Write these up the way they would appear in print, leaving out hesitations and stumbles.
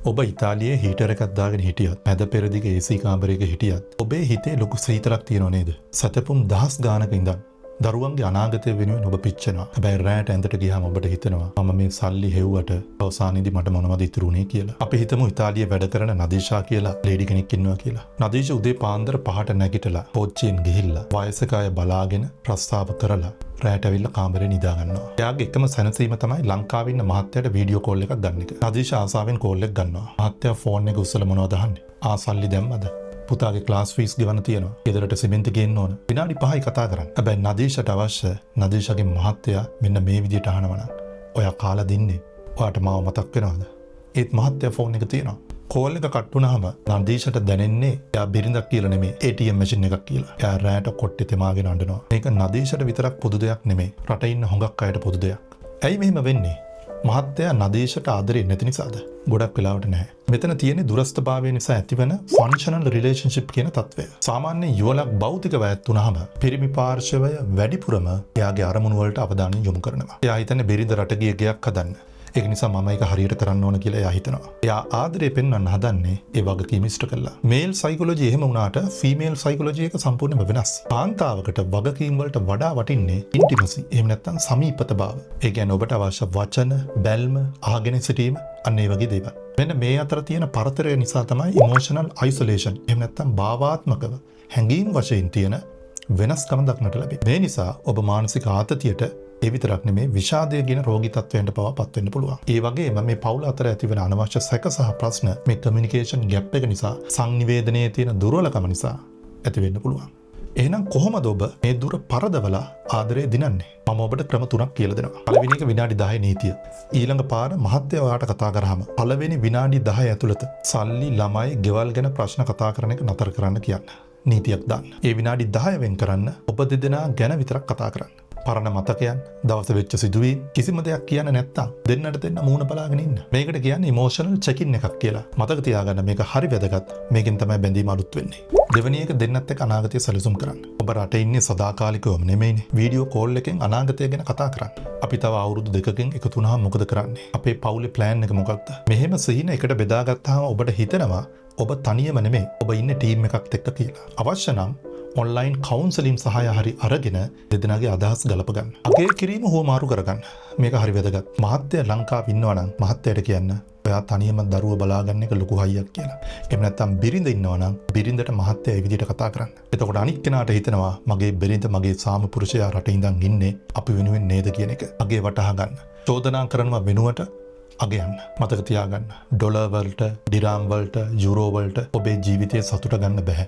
ඔබ ඉතාලියේ හීටර් එකක් දාගෙන හිටියත් මැද පෙරදිග AC කාමරයක හිටියත් ඔබේ හිතේ ලොකු සීතලක් තියෙනව නේද? සතපුම් දහස් ගානක ඉඳන් දරුවන්ගේ අනාගතය වෙනුවෙන් ඔබ පිච්චෙනවා. හැබැයි රැට ඇඳට ගියාම ඔබට හිතෙනවා මම මේ සල්ලි හෙව්වට අවසානයේදී මට මොනවද ඉතුරු වුනේ කියලා. අපි හිතමු ඉතාලියේ වැඩ කරන නදීෂා කියලා ලේඩි කෙනෙක් ඉන්නවා කියලා. නදීෂා උදේ පාන්දර 5ට නැගිටලා පෝච්චියෙන් ගිහිල්ලා වයසක අය බලාගෙන ප්‍රස්තාව කරලා රැට ඇවිල්ලා කාමරේ නිදා ගන්නවා. එයාගේ එකම සැනසීම තමයි ලංකාවේ ඉන්න මහත්තයාට වීඩියෝ කෝල් එකක් ගන්න එක. නදීෂා ආසාවෙන් කෝල් එක ගන්නවා. මහත්තයා ෆෝන් එක උස්සලා මොනවද අහන්නේ? සල්ලි දැම්මද? පුතාගේ ක්ලාස් ෆීස් ගෙවන්න තියෙනවා. ගෙදරට සිමෙන්ති ගේන්න ඕන. විනාඩි 5යි කතා කරන්නේ. හැබැයි නදීෂට අවශ්‍ය නදීෂගේ මහත්තයා මෙන්න මේ විදියට අහනවා නම් ඔයා කාලා දින්නේ. ඔයාට මාව මතක් වෙනවද? ඒත් මහත්තයා ෆෝන් එක තියෙනවා. කෝල් එක කට් වුණාම නදීෂට දැනෙන්නේ එයා බිරිඳක් කියලා නෙමෙයි ATM මැෂින් එකක් කියලා. එයා රැට කොට්ටේ තෙමාගෙන අඬනවා. මේක නදීෂට විතරක් පොදු දෙයක් නෙමෙයි. රටේ ඉන්න හුඟක් අයට පොදු දෙයක්. ඇයි මෙහෙම වෙන්නේ? මහත්තයා නදීෂට ආදරේ නැති නිසාද? ගොඩක් වෙලාවට නැහැ. මෙතන තියෙන්නේ දුරස්ථභාවය නිසා ඇතිවන ෆන්ක්ෂනල් රිලේෂන්ෂිප් කියන තත්වය. සාමාන්‍ය යුවලක් භෞතිකව ඇත් වුණාම පිරිමි පාර්ශවය වැඩිපුරම එයාගේ අරමුණු වලට අවධානය යොමු කරනවා. එයා හිතන්නේ බිරිඳ රට ගිය ගයක් හදන්න. ඒක නිසා මම ඒක හරියට කරන්න ඕන කියලා එයා හිතනවා. එයා ආදරේ පෙන්වන්න හදන්නේ ඒ වගකීම ඉෂ්ට කළා. මේල් සයිකොලොජි එහෙම වුණාට ෆීමේල් සයිකොලොජි එක සම්පූර්ණයෙන්ම වෙනස්. කාන්තාවකට වගකීම් වලට වඩා වටින්නේ ඉන්ටිමසි. එහෙම නැත්නම් සමීපත භාව. ඒ කියන්නේ ඔබට අවශ්‍ය වචන, බැල්ම, අහගෙන සිටීම අන්න ඒ වගේ දේවල්. මෙන්න මේ අතර තියෙන පරතරය නිසා තමයි ඉමෝෂනල් අයිසොලේෂන්. එහෙම නැත්නම් භාවාත්මකව හැඟීම් වශයෙන් තියෙන වෙනස්කම දක්නට ලැබේ. මේ නිසා ඔබ මානසික ආතතියට ඒ විතරක් නෙමේ විෂාදය කියන රෝගී තත්වයන්ට පවා පත් වෙන්න පුළුවන්. ඒ වගේම මේ පවුල අතර ඇතිවන අනවශ්‍ය සැක සහ ප්‍රශ්න මේ කමියුනිකේෂන් ગેප් එක නිසා සංනිවේදනයේ තියෙන දුර්වලකම නිසා ඇති වෙන්න පුළුවන්. එහෙනම් කොහොමද ඔබ මේ දුර පරදවලා ආදරේ දිනන්නේ? මම ඔබට ක්‍රම 3ක් කියලා දෙනවා. පළවෙනි එක විනාඩි 10 නීතිය. ඊළඟ පාර මහත්තයා ඔයාට කතා කරාම පළවෙනි විනාඩි 10 ඇතුළත සල්ලි, ළමයි, ගෙවල් ගැන ප්‍රශ්න කතා කරන එක නතර කරන්න කියන්න. නීතියක් දාන්න. ඒ විනාඩි 10 වෙන් කරන්න ඔබ දෙදෙනා ගැන විතරක් කතා කරන්න. පරණ මතකයන්, දවස වෙච්ච සිදුවීම් කිසිම දෙයක් කියන්න නැත්තම් දෙන්නට දෙන්න මූණ බලාගෙන ඉන්න. මේකට කියන්නේ ඉමෝෂනල් චෙකින් එකක් කියලා. මතක තියාගන්න මේක හරි වැදගත්. මේකෙන් තමයි බැඳීම අලුත් වෙන්නේ. දෙවෙනි එක දෙන්නත් එක්ක අනාගතය සැලසුම් කරන්න. ඔබ රටේ ඉන්නේ සදාකාලිකවම නෙමෙයිනේ. වීඩියෝ කෝල් එකෙන් අනාගතය ගැන කතා කරන්න. අපි තව අවුරුදු 2කින් එකතු වුණාම මොකද කරන්නේ? අපේ පවුලේ ප්ලෑන් එක මොකක්ද? මෙහෙම සිහින එකට බෙදාගත්තාම ඔබට හිතෙනවා ඔබ තනියම නෙමෙයි. ඔබ ඉන්නේ ටීම් එකක් එක්ක කියලා. අවශ්‍ය නම් ඔන්ලයින් කවුන්සලින් සහාය හරි අරගෙන දෙදෙනාගේ අදහස් ගලප ගන්න. අගේ කිරීම හුවමාරු කරගන්න. මේක හරි වැදගත්. මහත්තයා ලංකාවේ ඉන්නවා නම් මහත්තයාට කියන්න ඔයා තනියම දරුවෝ බලාගන්න එක ලොකු හයියක් කියලා. එහෙම නැත්නම් බිරිඳ ඉන්නවා නම් බිරිඳට මහත්තයා ඒ විදිහට කතා කරන්න. එතකොට අනිත් කෙනාට හිතෙනවා මගේ බිරිඳ මගේ සාම පුරුෂයා රටේ ඉඳන් ඉන්නේ අපි වෙනුවෙන් නේද කියන එක. අගේ වටහා ගන්න. චෝදනා කරනවා වෙනුවට අගයන්න. මතක තියාගන්න. ඩොලර් වලට, ඩිරාම් වලට, යුරෝ වලට ඔබේ ජීවිතයේ සතුට ගන්න බෑ.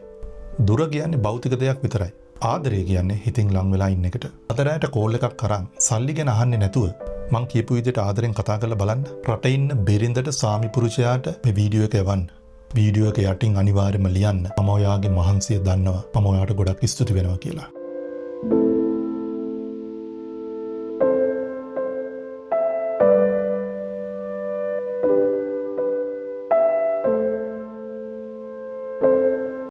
දුර කියන්නේ භෞතික දෙයක් විතරයි. ආදරය කියන්නේ හිතින් ලං වෙලා ඉන්න එකට. අතරයට කෝල් එකක් කරන් සල්ලි ගැන අහන්නේ නැතුව මං කියපු විදිහට ආදරෙන් කතා කරලා බලන්න. රටේ ඉන්න බිරිඳට සාමි පුරුෂයාට මේ වීඩියෝ එක එවන්න. වීඩියෝ එක යටින් අනිවාර්යයෙන්ම ලියන්න. මම ඔයාගේ මහන්සිය දන්නවා. මම ඔයාට ගොඩක් ස්තුති වෙනවා කියලා.